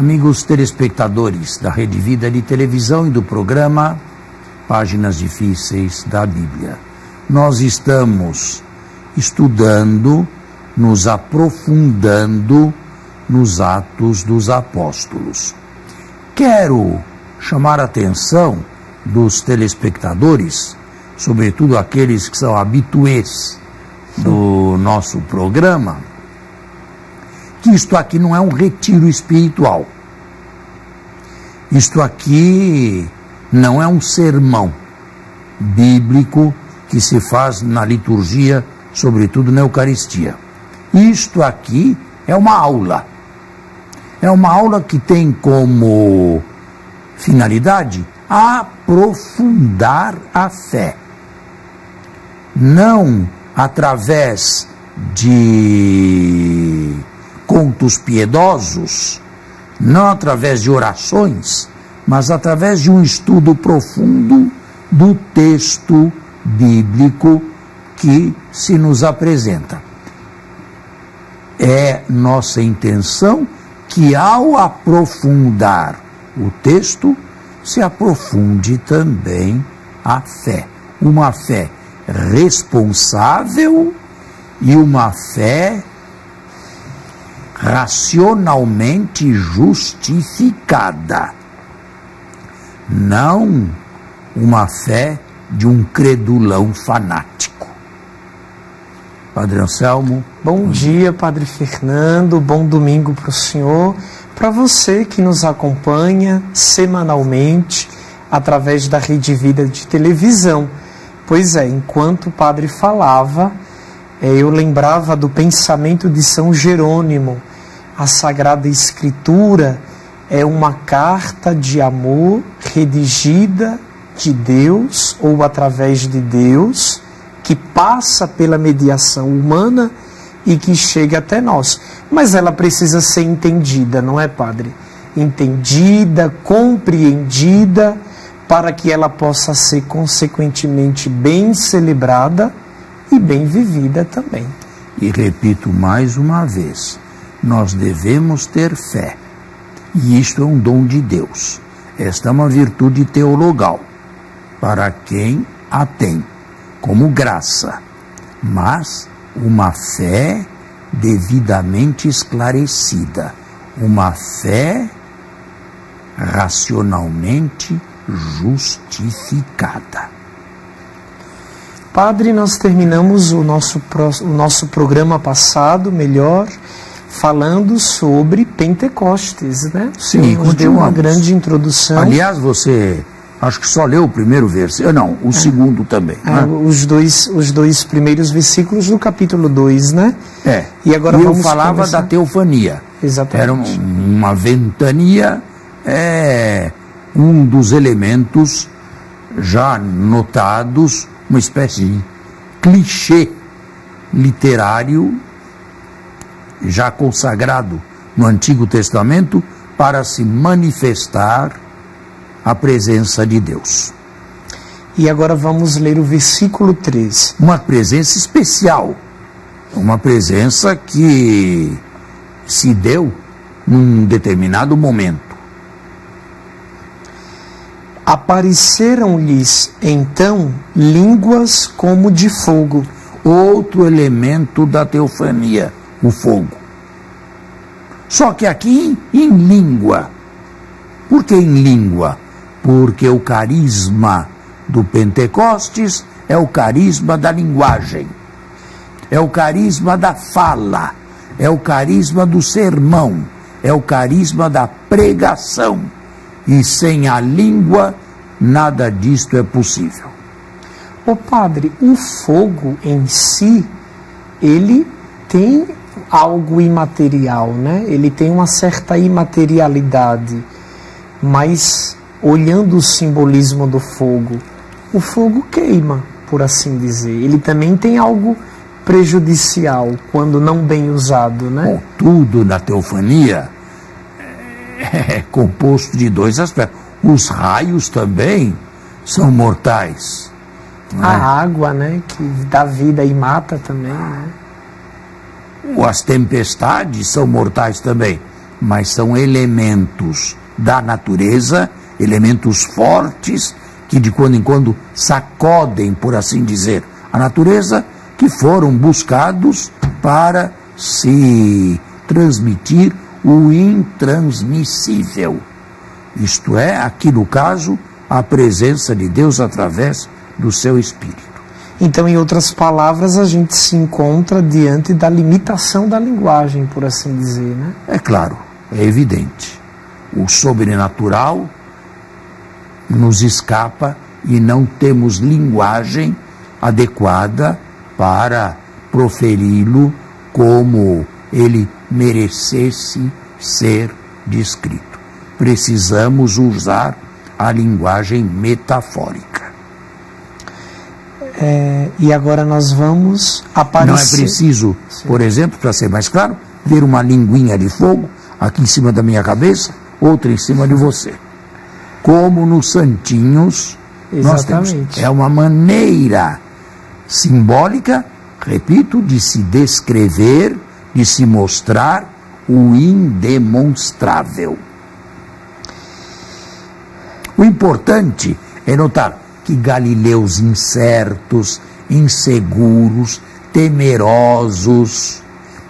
Amigos telespectadores da Rede Vida de Televisão e do programa Páginas Difíceis da Bíblia, nós estamos estudando, nos aprofundando nos Atos dos Apóstolos. Quero chamar a atenção dos telespectadores, sobretudo aqueles que são habituês do nosso programa, que isto aqui não é um retiro espiritual. Isto aqui não é um sermão bíblico que se faz na liturgia, sobretudo na Eucaristia. Isto aqui é uma aula. É uma aula que tem como finalidade aprofundar a fé. Não através de contos piedosos, não através de orações, mas através de um estudo profundo do texto bíblico que se nos apresenta. É nossa intenção que, ao aprofundar o texto, se aprofunde também a fé. Uma fé responsável e uma fé racionalmente justificada. Não uma fé de um credulão fanático. Padre Anselmo. Bom dia, Padre Fernando, bom domingo para o senhor, para você que nos acompanha semanalmente através da Rede Vida de Televisão. Pois é, enquanto o padre falava, eu lembrava do pensamento de São Jerônimo. A Sagrada Escritura é uma carta de amor redigida de Deus ou através de Deus, que passa pela mediação humana e que chega até nós. Mas ela precisa ser entendida, não é, padre? Entendida, compreendida, para que ela possa ser consequentemente bem celebrada e bem vivida também. E repito mais uma vez, nós devemos ter fé. E isto é um dom de Deus. Esta é uma virtude teologal, para quem a tem, como graça. Mas uma fé devidamente esclarecida, uma fé racionalmente justificada. Padre, nós terminamos o nosso programa passado, falando sobre Pentecostes, né? Sim, nos deu uma grande introdução. Aliás, você acho que só leu o primeiro versículo, não, o segundo também. Né? Os dois primeiros versículos do capítulo 2, né? E agora vamos falava começar da teofania. Exatamente. Era uma ventania, um dos elementos já notados, uma espécie de clichê literário já consagrado no Antigo Testamento para se manifestar a presença de Deus. E agora vamos ler o versículo 3. Uma presença especial, uma presença que se deu num determinado momento. Apareceram-lhes então línguas como de fogo. Outro elemento da teofania, o fogo. Só que aqui em língua. Por que em língua? Porque o carisma do Pentecostes é o carisma da linguagem, é o carisma da fala, é o carisma do sermão, é o carisma da pregação. E sem a língua, nada disto é possível. Ô padre, o fogo em si, ele tem algo imaterial, né? Ele tem uma certa imaterialidade, mas olhando o simbolismo do fogo, o fogo queima, por assim dizer. Ele também tem algo prejudicial quando não bem usado, né? Bom, tudo na teofania é composto de dois aspectos. Os raios também são mortais. A água, né, que dá vida e mata também, né? As tempestades são mortais também. mas são elementos da natureza, elementos fortes que de quando em quando sacodem, por assim dizer, a natureza, que foram buscados para se transmitir o intransmissível. Isto é, aqui no caso, a presença de Deus através do seu Espírito. Então, em outras palavras, a gente se encontra diante da limitação da linguagem, por assim dizer, né? É claro, é evidente. O sobrenatural nos escapa e não temos linguagem adequada para proferi-lo como ele merecesse ser descrito. Precisamos usar a linguagem metafórica. E agora nós vamos aparecer... Não é preciso, por exemplo, para ser mais claro, ver uma linguinha de fogo aqui em cima da minha cabeça, outra em cima de você. Como nos santinhos, nós temos. É uma maneira simbólica, repito, de se descrever, de se mostrar o indemonstrável. O importante é notar que galileus incertos, inseguros, temerosos,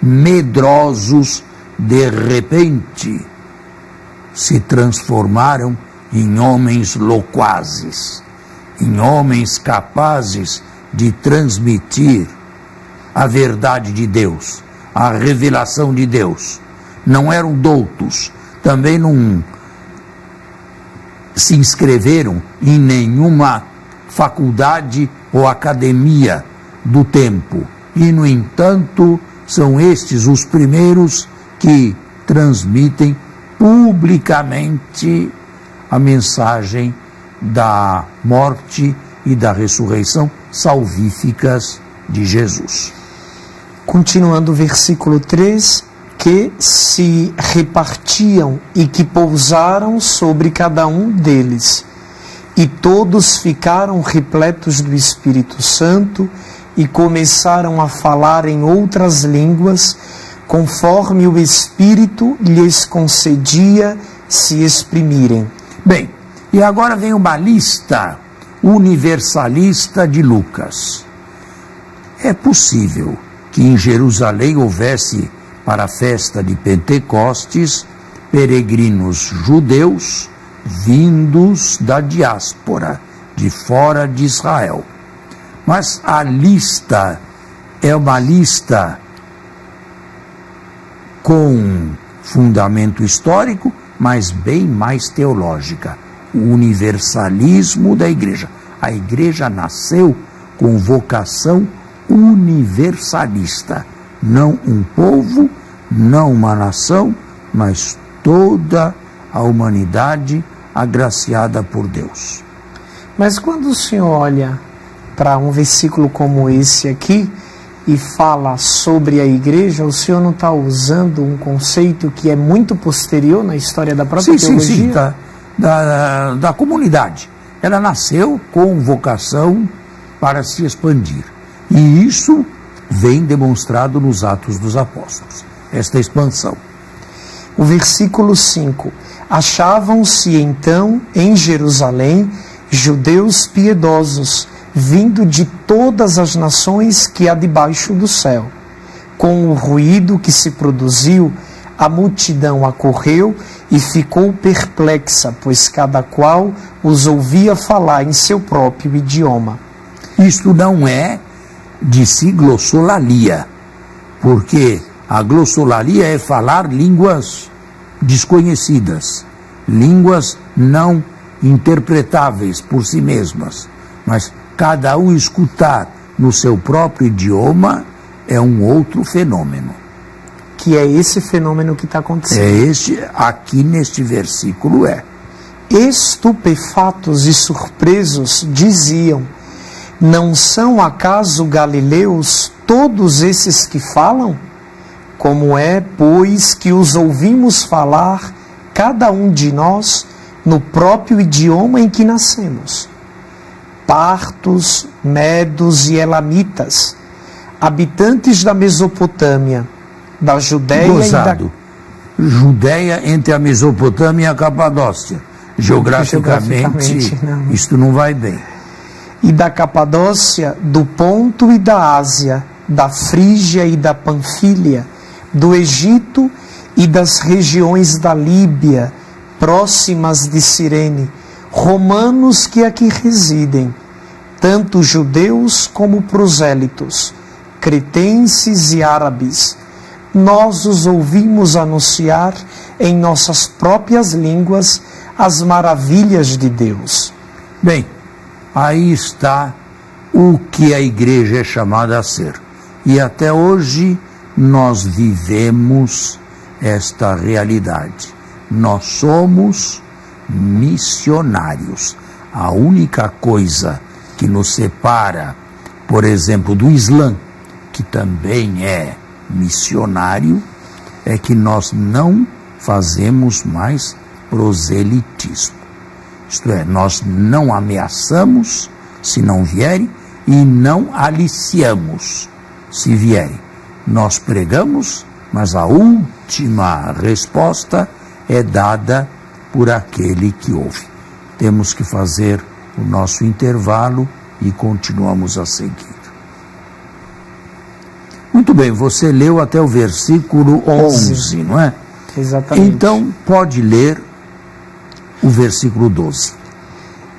medrosos, de repente se transformaram em homens loquazes, em homens capazes de transmitir a verdade de Deus, a revelação de Deus. Não eram doutos, também não se inscreveram em nenhuma faculdade ou academia do tempo. E, no entanto, são estes os primeiros que transmitem publicamente a mensagem da morte e da ressurreição salvíficas de Jesus. Continuando o versículo 3, que se repartiam e que pousaram sobre cada um deles, e todos ficaram repletos do Espírito Santo e começaram a falar em outras línguas, conforme o Espírito lhes concedia se exprimirem. Bem, e agora vem uma lista universalista de Lucas. É possível que em Jerusalém houvesse, para a festa de Pentecostes, peregrinos judeus vindos da diáspora, de fora de Israel. Mas a lista é uma lista com fundamento histórico, mas bem mais teológica. O universalismo da igreja. A igreja nasceu com vocação universalista. Não um povo, não uma nação, mas toda a humanidade agraciada por Deus. Mas quando o senhor olha para um versículo como esse aqui e fala sobre a igreja, o senhor não está usando um conceito que é muito posterior na história da própria teologia? Sim, da comunidade. Ela nasceu com vocação para se expandir. E isso vem demonstrado nos Atos dos Apóstolos, esta expansão. O versículo 5. Achavam-se então em Jerusalém judeus piedosos, vindo de todas as nações que há debaixo do céu. Com o ruído que se produziu, a multidão acorreu e ficou perplexa, pois cada qual os ouvia falar em seu próprio idioma. Isto não é de si glossolalia, porque a glossolalia é falar línguas desconhecidas, línguas não interpretáveis por si mesmas, mas cada um escutar no seu próprio idioma é um outro fenômeno. Que é esse fenômeno que está acontecendo. É este, aqui neste versículo é. Estupefatos e surpresos diziam: não são acaso galileus todos esses que falam? Como é, pois, que os ouvimos falar, cada um de nós, no próprio idioma em que nascemos? Partos, medos e elamitas, habitantes da Mesopotâmia, da Judéia Judéia entre a Mesopotâmia e a Capadócia. Geograficamente não. Isto não vai bem. E da Capadócia, do Ponto e da Ásia, da Frígia e da Panfília, do Egito e das regiões da Líbia, próximas de Cirene, romanos que aqui residem, tanto judeus como prosélitos, cretenses e árabes, nós os ouvimos anunciar em nossas próprias línguas as maravilhas de Deus. Bem, aí está o que a igreja é chamada a ser. E até hoje nós vivemos esta realidade. Nós somos missionários. A única coisa que nos separa, por exemplo, do Islã, que também é missionário, é que nós não fazemos mais proselitismo. Isto é, nós não ameaçamos se não vierem e não aliciamos se vierem. Nós pregamos, mas a última resposta é dada por aquele que ouve. Temos que fazer o nosso intervalo e continuamos a seguir. Muito bem, você leu até o versículo 11, não é? Exatamente. Então, pode ler o versículo 12.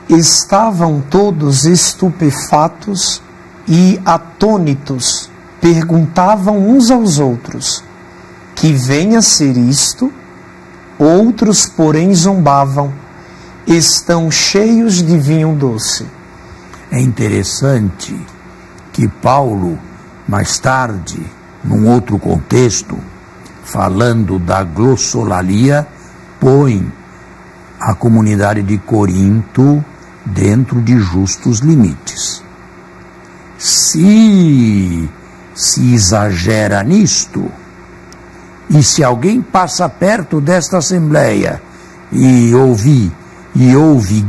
Estavam todos estupefatos e atônitos, perguntavam uns aos outros, que venha a ser isto? Outros, porém, zombavam, estão cheios de vinho doce. É interessante que Paulo, mais tarde, num outro contexto, falando da glossolalia, põe a comunidade de Corinto dentro de justos limites. Se exagera nisto, e se alguém passa perto desta assembleia e ouve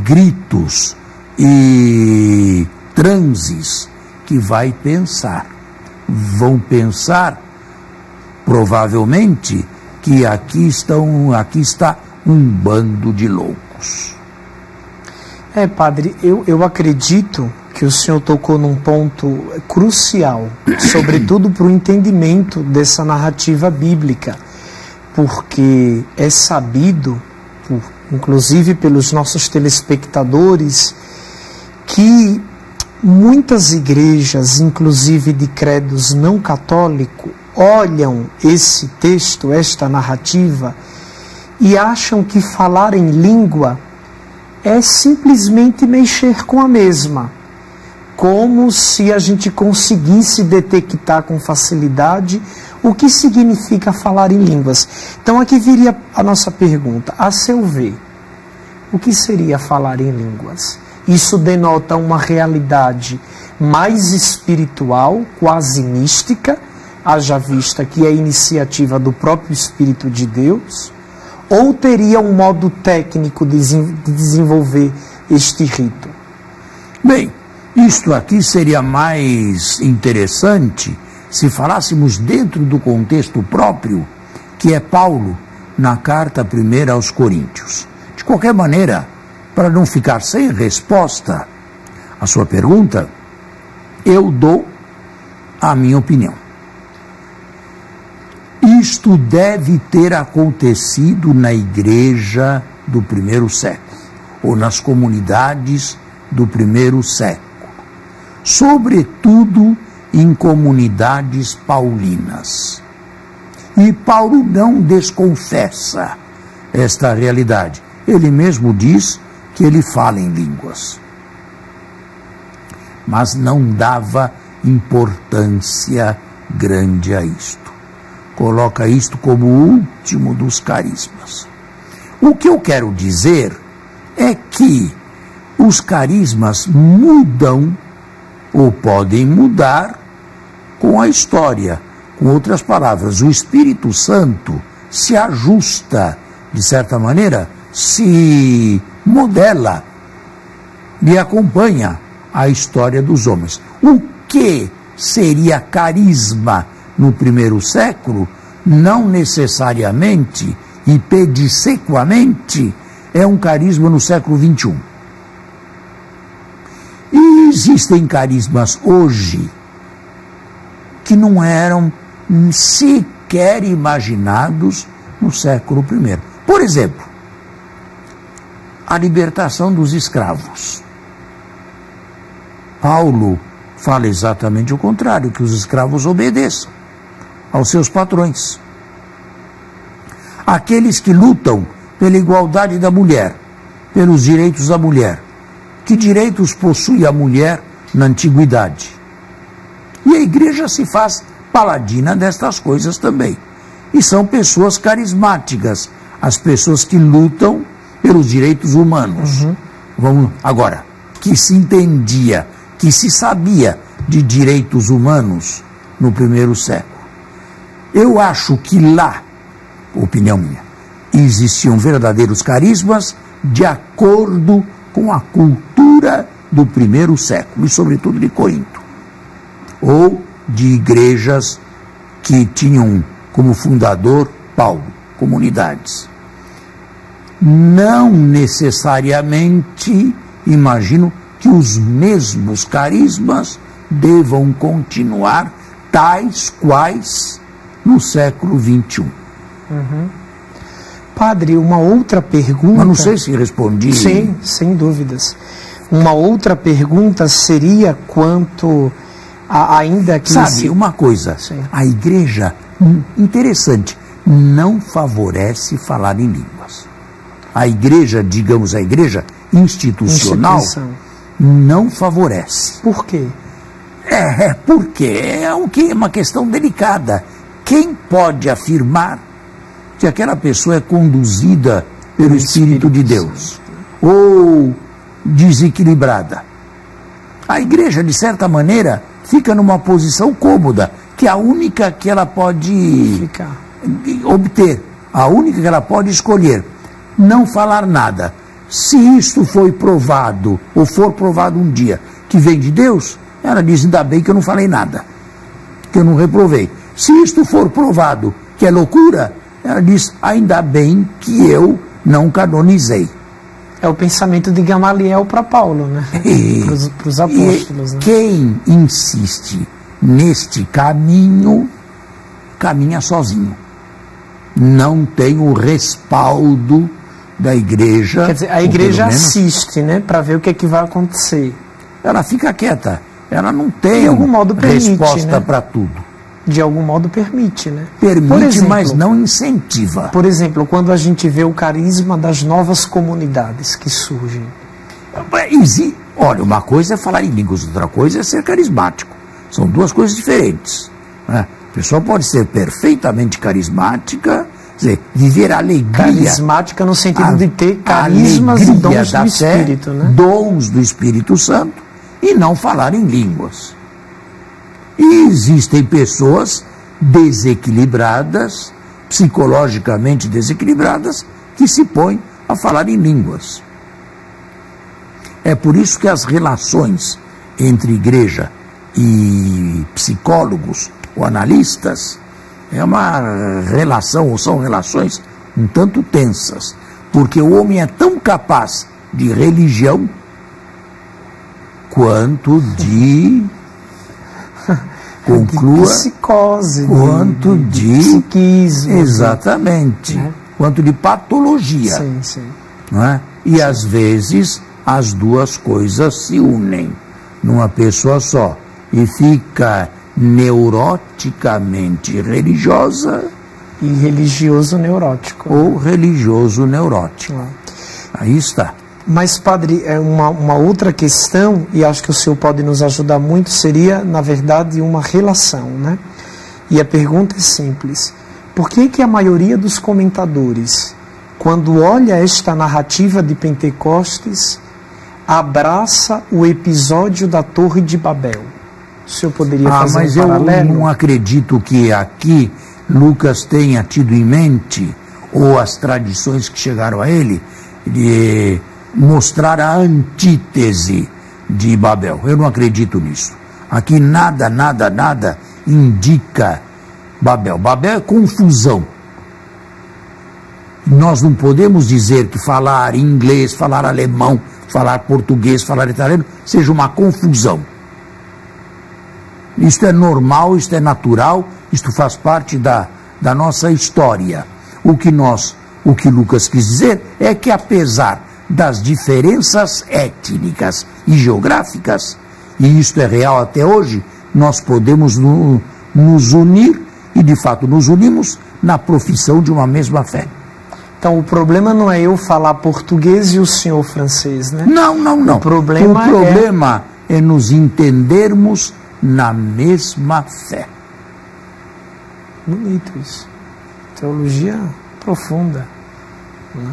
gritos e transes, que vão pensar provavelmente que aqui está um bando de loucos. Padre, eu acredito que o senhor tocou num ponto crucial, sobretudo para o entendimento dessa narrativa bíblica, porque é sabido, inclusive pelos nossos telespectadores, que muitas igrejas, inclusive de credos não católicos, olham esse texto, esta narrativa, e acham que falar em língua é simplesmente mexer com a mesma, como se a gente conseguisse detectar com facilidade o que significa falar em línguas. Então aqui viria a nossa pergunta: a seu ver, o que seria falar em línguas? Isso denota uma realidade mais espiritual, quase mística, haja vista que é iniciativa do próprio Espírito de Deus, ou teria um modo técnico de desenvolver este rito? Bem, isto aqui seria mais interessante se falássemos dentro do contexto próprio, que é Paulo, na carta 1 aos Coríntios. De qualquer maneira, para não ficar sem resposta à sua pergunta, eu dou a minha opinião. Isto deve ter acontecido na igreja do primeiro século, ou nas comunidades do primeiro século, sobretudo em comunidades paulinas. E Paulo não desconfessa esta realidade. Ele mesmo diz que ele fala em línguas, mas não dava importância grande a isto. Coloca isto como o último dos carismas. O que eu quero dizer é que os carismas mudam ou podem mudar com a história. Com outras palavras, o Espírito Santo se ajusta, de certa maneira, se modela e acompanha a história dos homens. O que seria carisma no primeiro século não necessariamente e pedissequamente é um carisma no século XXI. E existem carismas hoje que não eram sequer imaginados no século I. Por exemplo, a libertação dos escravos. Paulo fala exatamente o contrário, que os escravos obedeçam aos seus patrões. Aqueles que lutam pela igualdade da mulher, pelos direitos da mulher. Que direitos possui a mulher na antiguidade? E a igreja se faz paladina destas coisas também. E são pessoas carismáticas, as pessoas que lutam pelos direitos humanos. Vamos agora, que se entendia, que se sabia de direitos humanos no primeiro século. Eu acho que lá, opinião minha, existiam verdadeiros carismas de acordo com a cultura do primeiro século, e sobretudo de Corinto, ou de igrejas que tinham como fundador Paulo, comunidades. Não necessariamente imagino que os mesmos carismas devam continuar tais quais no século XXI. Padre, uma outra pergunta... Mas não sei se respondi... Sim, sem dúvidas. Uma outra pergunta seria quanto ainda que... Sabe, uma coisa, sim. A igreja, interessante, não favorece falar em línguas. A igreja, digamos, a igreja institucional, não favorece. Por quê? Porque é uma questão delicada. Quem pode afirmar que aquela pessoa é conduzida pelo Espírito de Deus? Ou desequilibrada? A igreja, de certa maneira, fica numa posição cômoda, que é a única que ela pode obter, a única que ela pode escolher. Não falar nada. Se isto foi provado, ou for provado um dia, que vem de Deus, ela diz, ainda bem que eu não falei nada, que eu não reprovei. Se isto for provado que é loucura, ela diz, ainda bem que eu não canonizei. É o pensamento de Gamaliel para Paulo, né? Para os apóstolos. Né? Quem insiste neste caminho, caminha sozinho. Não tem o respaldo da igreja. Quer dizer, a igreja assiste, né? Para ver o que é que vai acontecer. Ela fica quieta. Ela não tem resposta para tudo. De algum modo permite, né? Permite, exemplo, mas não incentiva. Por exemplo, quando a gente vê o carisma das novas comunidades que surgem. Olha, uma coisa é falar em línguas, outra coisa é ser carismático. São duas coisas diferentes. Né? A pessoa pode ser perfeitamente carismática, quer dizer, viver a alegria. Carismática no sentido de ter carismas e dons do Espírito, né? Dons do Espírito Santo, e não falar em línguas. E existem pessoas desequilibradas, psicologicamente desequilibradas, que se põem a falar em línguas. É por isso que as relações entre igreja e psicólogos ou analistas é uma relação, ou são relações um tanto tensas, porque o homem é tão capaz de religião quanto de... conclua, de psicose, quanto de psiquismo, exatamente, né? Quanto de patologia, sim. Não é? E às vezes as duas coisas se unem numa pessoa só e fica neuroticamente religiosa e religioso neurótico, ou religioso neurótico. Aí está. Mas, padre, uma outra questão, e acho que o senhor pode nos ajudar muito, seria, na verdade, uma relação, né? E a pergunta é simples. Por que a maioria dos comentadores, quando olha esta narrativa de Pentecostes, abraça o episódio da Torre de Babel? O senhor poderia fazer um paralelo? Mas eu não acredito que aqui Lucas tenha tido em mente, ou as tradições que chegaram a ele, de mostrar a antítese de Babel. Eu não acredito nisso. Aqui nada indica Babel. Babel é confusão. Nós não podemos dizer que falar inglês, falar alemão, falar português, falar italiano, seja uma confusão. Isto é normal, isto é natural, isto faz parte da nossa história. O que Lucas quis dizer é que, apesar das diferenças étnicas e geográficas, e isto é real até hoje, nós podemos nos unir, e de fato nos unimos na profissão de uma mesma fé. Então o problema não é eu falar português e o senhor francês, né? Não. O problema é nos entendermos na mesma fé. Bonito isso. Teologia profunda. Né?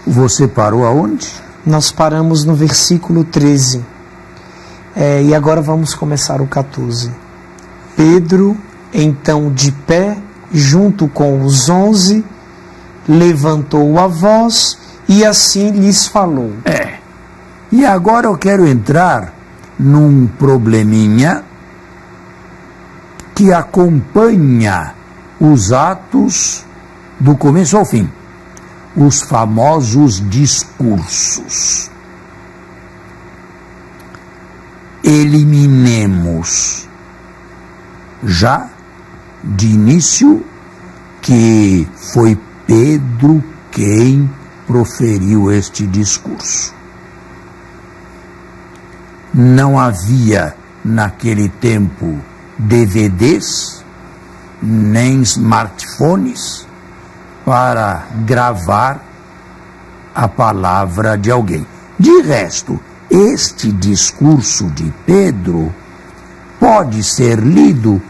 Você parou aonde? Nós paramos no versículo 13. E agora vamos começar o 14. Pedro, então de pé, junto com os 11, levantou a voz e assim lhes falou. E agora eu quero entrar num probleminha que acompanha os atos do começo ao fim. Os famosos discursos. Eliminemos já de início que foi Pedro quem proferiu este discurso. Não havia naquele tempo DVDs, nem smartphones para gravar a palavra de alguém. De resto, este discurso de Pedro pode ser lido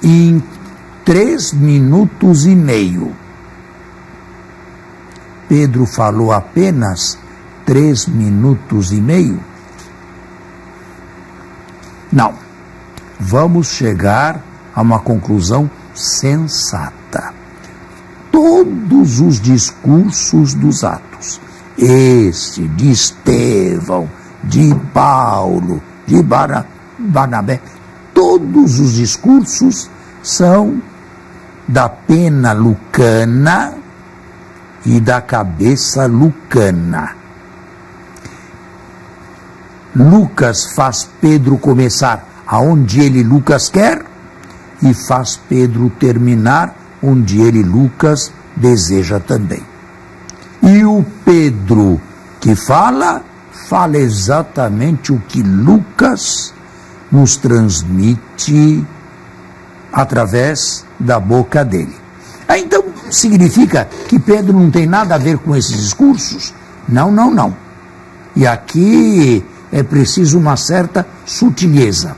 em 3 minutos e meio. Pedro falou apenas 3 minutos e meio? Não. Vamos chegar a uma conclusão sensata. Todos os discursos dos atos, este de Estevão, de Paulo, de Barnabé, todos os discursos são da pena lucana e da cabeça lucana. Lucas faz Pedro começar aonde ele, Lucas, quer, e faz Pedro terminar onde ele, Lucas, deseja também. E o Pedro que fala exatamente o que Lucas nos transmite através da boca dele. Então, significa que Pedro não tem nada a ver com esses discursos? Não. E aqui é preciso uma certa sutileza.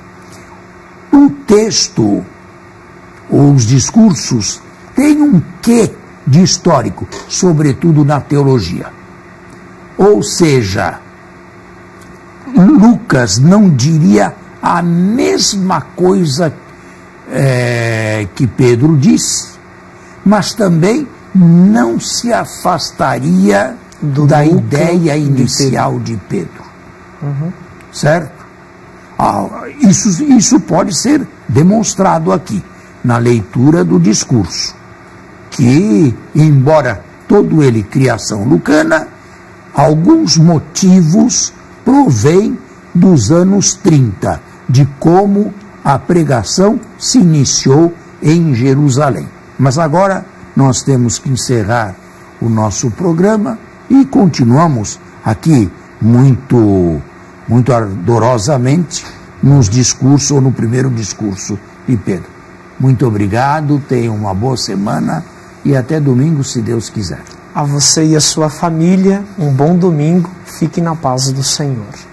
O texto, ou os discursos, têm um quê de histórico, sobretudo na teologia. Ou seja, Lucas não diria a mesma coisa que Pedro disse, mas também não se afastaria da ideia inicial de Pedro. Certo? Isso pode ser demonstrado aqui, na leitura do discurso, que, embora todo ele criação lucana, alguns motivos provêm dos anos 30, de como a pregação se iniciou em Jerusalém. Mas agora nós temos que encerrar o nosso programa e continuamos aqui muito ardorosamente nos discursos, ou no primeiro discurso de Pedro. Muito obrigado, tenham uma boa semana e até domingo, se Deus quiser. A você e a sua família, um bom domingo, fique na paz do Senhor.